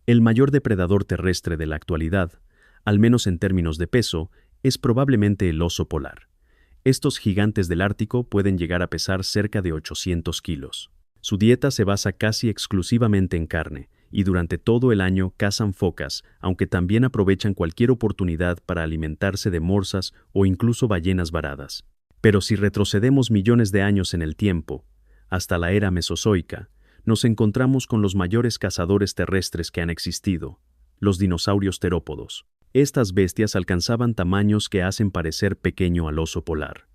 El mayor depredador terrestre de la actualidad, al menos en términos de peso, es probablemente el oso polar. Estos gigantes del Ártico pueden llegar a pesar cerca de 800 kilos. Su dieta se basa casi exclusivamente en carne, y durante todo el año cazan focas, aunque también aprovechan cualquier oportunidad para alimentarse de morsas o incluso ballenas varadas. Pero si retrocedemos millones de años en el tiempo, hasta la era mesozoica, nos encontramos con los mayores cazadores terrestres que han existido, los dinosaurios terópodos. Estas bestias alcanzaban tamaños que hacen parecer pequeño al oso polar.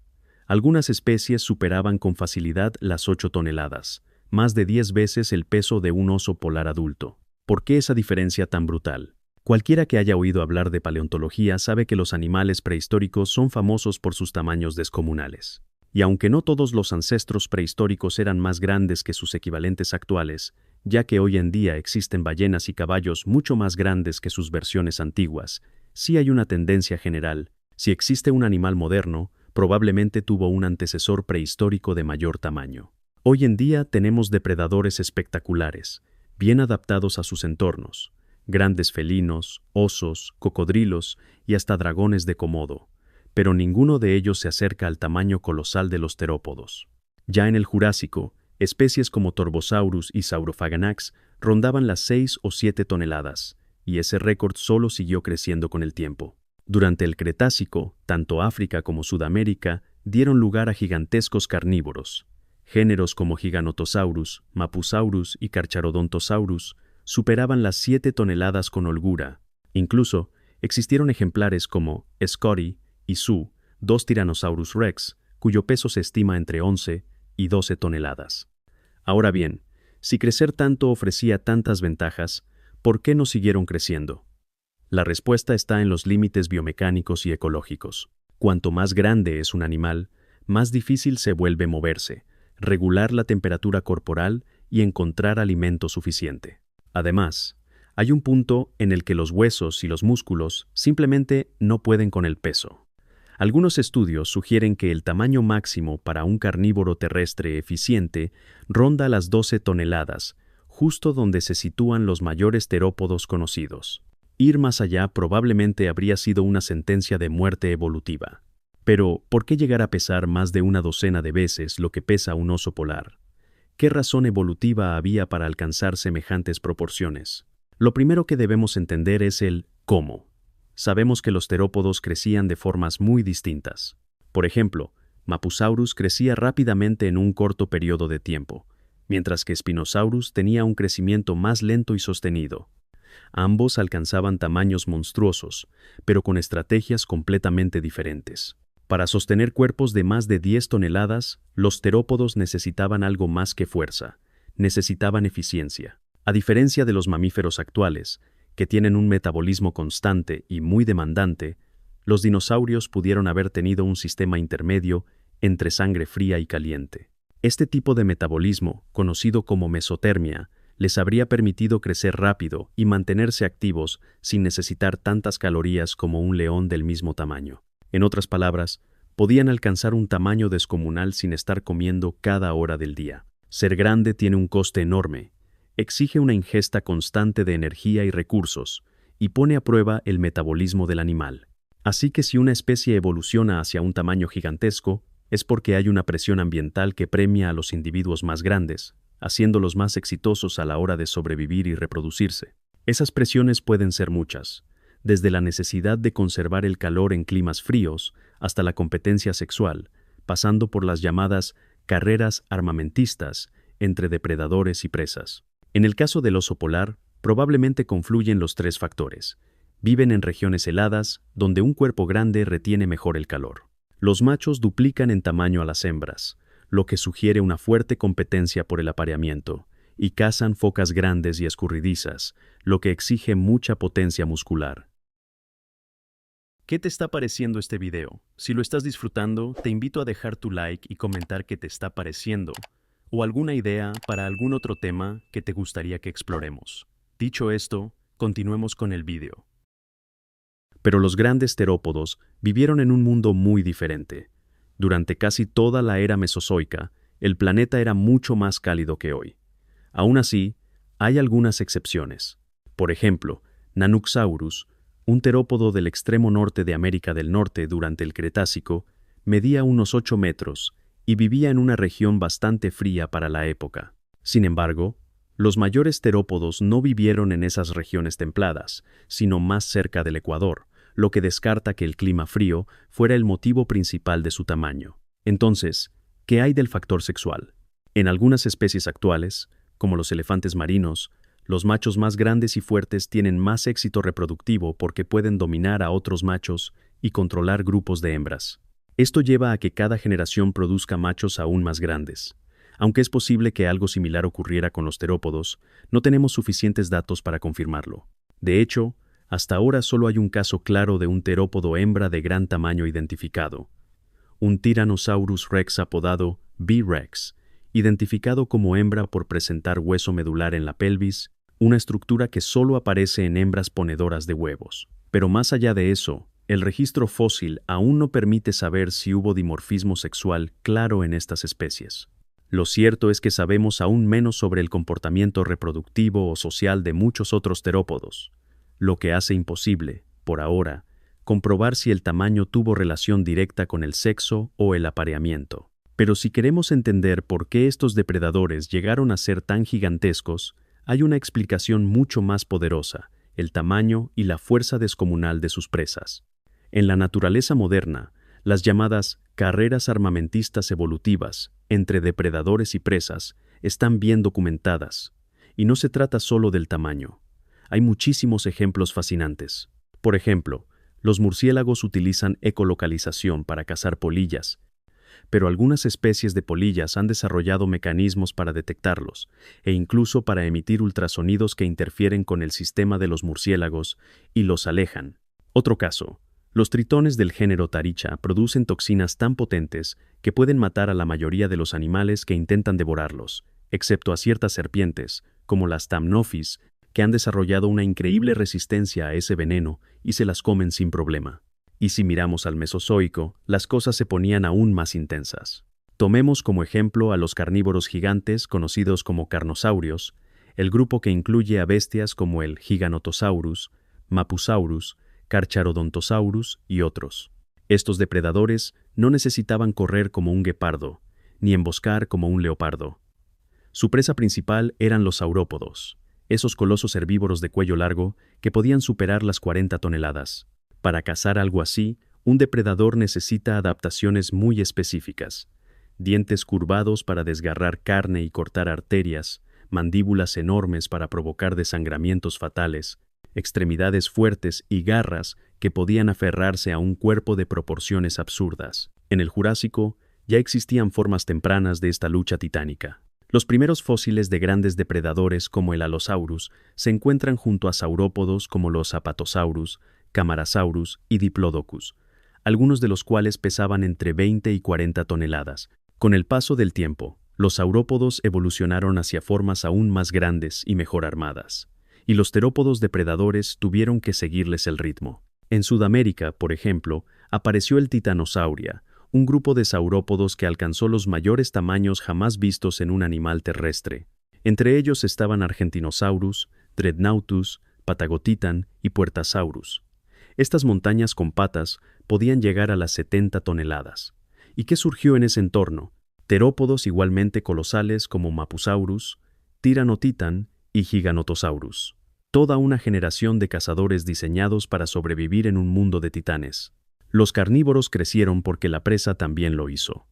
Algunas especies superaban con facilidad las 8 toneladas, más de 10 veces el peso de un oso polar adulto. ¿Por qué esa diferencia tan brutal? Cualquiera que haya oído hablar de paleontología sabe que los animales prehistóricos son famosos por sus tamaños descomunales. Y aunque no todos los ancestros prehistóricos eran más grandes que sus equivalentes actuales, ya que hoy en día existen ballenas y caballos mucho más grandes que sus versiones antiguas, sí hay una tendencia general. Si existe un animal moderno, probablemente tuvo un antecesor prehistórico de mayor tamaño. Hoy en día tenemos depredadores espectaculares, bien adaptados a sus entornos, grandes felinos, osos, cocodrilos y hasta dragones de Komodo, pero ninguno de ellos se acerca al tamaño colosal de los terópodos. Ya en el Jurásico, especies como Torvosaurus y Saurophaganax rondaban las 6 o 7 toneladas, y ese récord solo siguió creciendo con el tiempo. Durante el Cretácico, tanto África como Sudamérica dieron lugar a gigantescos carnívoros. Géneros como Giganotosaurus, Mapusaurus y Carcharodontosaurus superaban las 7 toneladas con holgura. Incluso, existieron ejemplares como Scotty y Sue, dos Tyrannosaurus rex, cuyo peso se estima entre 11 y 12 toneladas. Ahora bien, si crecer tanto ofrecía tantas ventajas, ¿por qué no siguieron creciendo? La respuesta está en los límites biomecánicos y ecológicos. Cuanto más grande es un animal, más difícil se vuelve moverse, regular la temperatura corporal y encontrar alimento suficiente. Además, hay un punto en el que los huesos y los músculos simplemente no pueden con el peso. Algunos estudios sugieren que el tamaño máximo para un carnívoro terrestre eficiente ronda las 12 toneladas, justo donde se sitúan los mayores terópodos conocidos. Ir más allá probablemente habría sido una sentencia de muerte evolutiva. Pero, ¿por qué llegar a pesar más de una docena de veces lo que pesa un oso polar? ¿Qué razón evolutiva había para alcanzar semejantes proporciones? Lo primero que debemos entender es el cómo. Sabemos que los terópodos crecían de formas muy distintas. Por ejemplo, Mapusaurus crecía rápidamente en un corto periodo de tiempo, mientras que Spinosaurus tenía un crecimiento más lento y sostenido. Ambos alcanzaban tamaños monstruosos, pero con estrategias completamente diferentes. Para sostener cuerpos de más de 10 toneladas, los terópodos necesitaban algo más que fuerza, necesitaban eficiencia. A diferencia de los mamíferos actuales, que tienen un metabolismo constante y muy demandante, los dinosaurios pudieron haber tenido un sistema intermedio entre sangre fría y caliente. Este tipo de metabolismo, conocido como mesotermia, les habría permitido crecer rápido y mantenerse activos sin necesitar tantas calorías como un león del mismo tamaño. En otras palabras, podían alcanzar un tamaño descomunal sin estar comiendo cada hora del día. Ser grande tiene un coste enorme, exige una ingesta constante de energía y recursos, y pone a prueba el metabolismo del animal. Así que si una especie evoluciona hacia un tamaño gigantesco, es porque hay una presión ambiental que premia a los individuos más grandes, haciéndolos más exitosos a la hora de sobrevivir y reproducirse. Esas presiones pueden ser muchas, desde la necesidad de conservar el calor en climas fríos hasta la competencia sexual, pasando por las llamadas carreras armamentistas entre depredadores y presas. En el caso del oso polar, probablemente confluyen los 3 factores. Viven en regiones heladas, donde un cuerpo grande retiene mejor el calor. Los machos duplican en tamaño a las hembras, lo que sugiere una fuerte competencia por el apareamiento, y cazan focas grandes y escurridizas, lo que exige mucha potencia muscular. ¿Qué te está pareciendo este video? Si lo estás disfrutando, te invito a dejar tu like y comentar qué te está pareciendo, o alguna idea para algún otro tema que te gustaría que exploremos. Dicho esto, continuemos con el video. Pero los grandes terópodos vivieron en un mundo muy diferente. Durante casi toda la era mesozoica, el planeta era mucho más cálido que hoy. Aún así, hay algunas excepciones. Por ejemplo, Nanooksaurus, un terópodo del extremo norte de América del Norte durante el Cretácico, medía unos 8 metros y vivía en una región bastante fría para la época. Sin embargo, los mayores terópodos no vivieron en esas regiones templadas, sino más cerca del Ecuador, lo que descarta que el clima frío fuera el motivo principal de su tamaño. Entonces, ¿qué hay del factor sexual? En algunas especies actuales, como los elefantes marinos, los machos más grandes y fuertes tienen más éxito reproductivo porque pueden dominar a otros machos y controlar grupos de hembras. Esto lleva a que cada generación produzca machos aún más grandes. Aunque es posible que algo similar ocurriera con los terópodos, no tenemos suficientes datos para confirmarlo. De hecho, hasta ahora solo hay un caso claro de un terópodo hembra de gran tamaño identificado. Un Tyrannosaurus rex apodado B-Rex, identificado como hembra por presentar hueso medular en la pelvis, una estructura que solo aparece en hembras ponedoras de huevos. Pero más allá de eso, el registro fósil aún no permite saber si hubo dimorfismo sexual claro en estas especies. Lo cierto es que sabemos aún menos sobre el comportamiento reproductivo o social de muchos otros terópodos, lo que hace imposible, por ahora, comprobar si el tamaño tuvo relación directa con el sexo o el apareamiento. Pero si queremos entender por qué estos depredadores llegaron a ser tan gigantescos, hay una explicación mucho más poderosa: el tamaño y la fuerza descomunal de sus presas. En la naturaleza moderna, las llamadas carreras armamentistas evolutivas entre depredadores y presas están bien documentadas, y no se trata solo del tamaño. Hay muchísimos ejemplos fascinantes. Por ejemplo, los murciélagos utilizan ecolocalización para cazar polillas, pero algunas especies de polillas han desarrollado mecanismos para detectarlos, e incluso para emitir ultrasonidos que interfieren con el sistema de los murciélagos y los alejan. Otro caso: los tritones del género Taricha producen toxinas tan potentes que pueden matar a la mayoría de los animales que intentan devorarlos, excepto a ciertas serpientes, como las Thamnophis, que han desarrollado una increíble resistencia a ese veneno y se las comen sin problema. Y si miramos al Mesozoico, las cosas se ponían aún más intensas. Tomemos como ejemplo a los carnívoros gigantes conocidos como carnosaurios, el grupo que incluye a bestias como el Giganotosaurus, Mapusaurus, Carcharodontosaurus y otros. Estos depredadores no necesitaban correr como un guepardo, ni emboscar como un leopardo. Su presa principal eran los saurópodos, esos colosos herbívoros de cuello largo que podían superar las 40 toneladas. Para cazar algo así, un depredador necesita adaptaciones muy específicas: dientes curvados para desgarrar carne y cortar arterias, mandíbulas enormes para provocar desangramientos fatales, extremidades fuertes y garras que podían aferrarse a un cuerpo de proporciones absurdas. En el Jurásico ya existían formas tempranas de esta lucha titánica. Los primeros fósiles de grandes depredadores como el Allosaurus se encuentran junto a saurópodos como los Apatosaurus, Camarasaurus y Diplodocus, algunos de los cuales pesaban entre 20 y 40 toneladas. Con el paso del tiempo, los saurópodos evolucionaron hacia formas aún más grandes y mejor armadas, y los terópodos depredadores tuvieron que seguirles el ritmo. En Sudamérica, por ejemplo, apareció el Titanosauria, un grupo de saurópodos que alcanzó los mayores tamaños jamás vistos en un animal terrestre. Entre ellos estaban Argentinosaurus, Dreadnoughtus, Patagotitan y Puertasaurus. Estas montañas con patas podían llegar a las 70 toneladas. ¿Y qué surgió en ese entorno? Terópodos igualmente colosales como Mapusaurus, Tyrannotitan y Giganotosaurus. Toda una generación de cazadores diseñados para sobrevivir en un mundo de titanes. Los carnívoros crecieron porque la presa también lo hizo.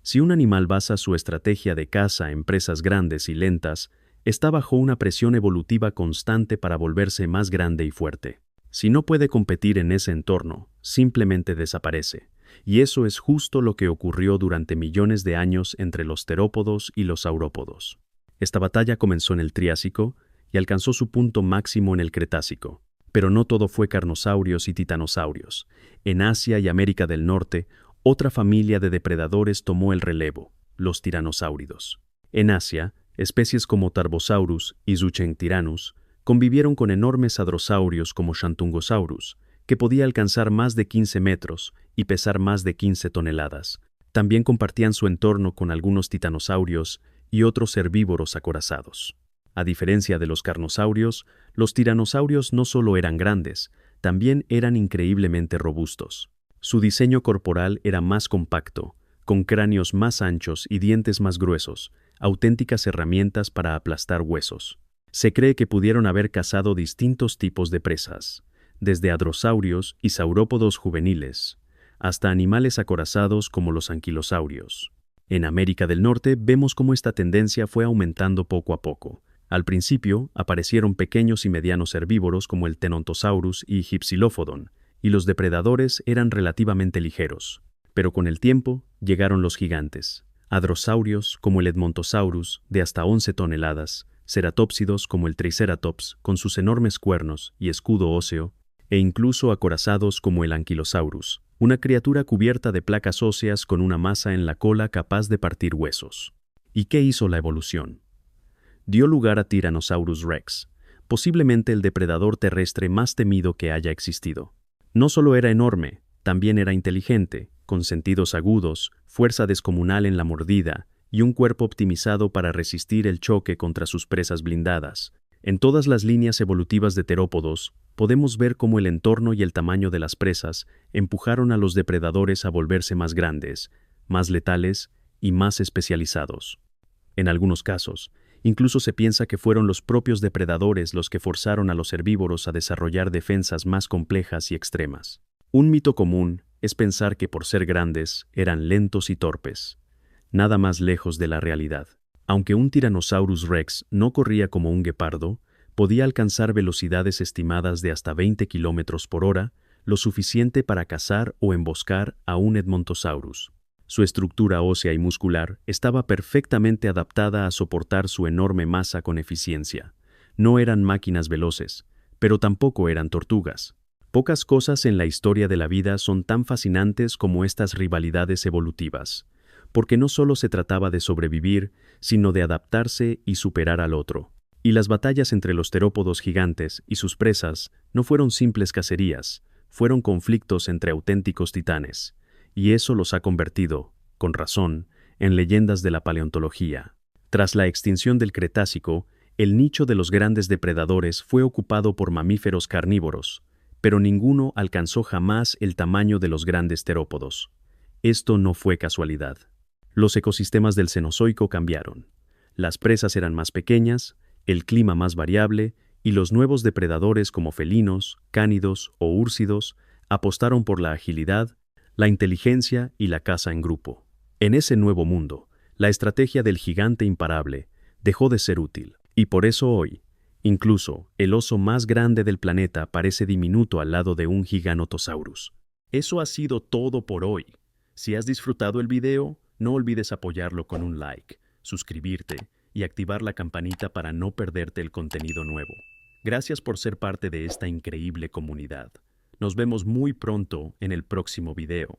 Si un animal basa su estrategia de caza en presas grandes y lentas, está bajo una presión evolutiva constante para volverse más grande y fuerte. Si no puede competir en ese entorno, simplemente desaparece. Y eso es justo lo que ocurrió durante millones de años entre los terópodos y los saurópodos. Esta batalla comenzó en el Triásico y alcanzó su punto máximo en el Cretácico. Pero no todo fue carnosaurios y titanosaurios. En Asia y América del Norte, otra familia de depredadores tomó el relevo: los tiranosáuridos. En Asia, especies como Tarbosaurus y Zuchenktyrannus convivieron con enormes hadrosaurios como Shantungosaurus, que podía alcanzar más de 15 metros y pesar más de 15 toneladas. También compartían su entorno con algunos titanosaurios y otros herbívoros acorazados. A diferencia de los carnosaurios, los tiranosaurios no solo eran grandes, también eran increíblemente robustos. Su diseño corporal era más compacto, con cráneos más anchos y dientes más gruesos, auténticas herramientas para aplastar huesos. Se cree que pudieron haber cazado distintos tipos de presas, desde hadrosaurios y saurópodos juveniles, hasta animales acorazados como los anquilosaurios. En América del Norte vemos cómo esta tendencia fue aumentando poco a poco. Al principio aparecieron pequeños y medianos herbívoros como el Tenontosaurus y Hypsilophodon, y los depredadores eran relativamente ligeros. Pero con el tiempo llegaron los gigantes, hadrosaurios como el Edmontosaurus de hasta 11 toneladas, ceratópsidos como el Triceratops con sus enormes cuernos y escudo óseo, e incluso acorazados como el Ankylosaurus, una criatura cubierta de placas óseas con una masa en la cola capaz de partir huesos. ¿Y qué hizo la evolución? Dio lugar a Tyrannosaurus Rex, posiblemente el depredador terrestre más temido que haya existido. No solo era enorme, también era inteligente, con sentidos agudos, fuerza descomunal en la mordida y un cuerpo optimizado para resistir el choque contra sus presas blindadas. En todas las líneas evolutivas de terópodos, podemos ver cómo el entorno y el tamaño de las presas empujaron a los depredadores a volverse más grandes, más letales y más especializados. En algunos casos, incluso se piensa que fueron los propios depredadores los que forzaron a los herbívoros a desarrollar defensas más complejas y extremas. Un mito común es pensar que por ser grandes eran lentos y torpes. Nada más lejos de la realidad. Aunque un Tyrannosaurus Rex no corría como un guepardo, podía alcanzar velocidades estimadas de hasta 20 km por hora, lo suficiente para cazar o emboscar a un Edmontosaurus. Su estructura ósea y muscular estaba perfectamente adaptada a soportar su enorme masa con eficiencia. No eran máquinas veloces, pero tampoco eran tortugas. Pocas cosas en la historia de la vida son tan fascinantes como estas rivalidades evolutivas, porque no solo se trataba de sobrevivir, sino de adaptarse y superar al otro. Y las batallas entre los terópodos gigantes y sus presas no fueron simples cacerías, fueron conflictos entre auténticos titanes, y eso los ha convertido, con razón, en leyendas de la paleontología. Tras la extinción del Cretácico, el nicho de los grandes depredadores fue ocupado por mamíferos carnívoros, pero ninguno alcanzó jamás el tamaño de los grandes terópodos. Esto no fue casualidad. Los ecosistemas del Cenozoico cambiaron. Las presas eran más pequeñas, el clima más variable, y los nuevos depredadores como felinos, cánidos o úrsidos apostaron por la agilidad, la inteligencia y la caza en grupo. En ese nuevo mundo, la estrategia del gigante imparable dejó de ser útil, y por eso hoy, incluso el oso más grande del planeta parece diminuto al lado de un Giganotosaurus. Eso ha sido todo por hoy. Si has disfrutado el video, no olvides apoyarlo con un like, suscribirte y activar la campanita para no perderte el contenido nuevo. Gracias por ser parte de esta increíble comunidad. Nos vemos muy pronto en el próximo video.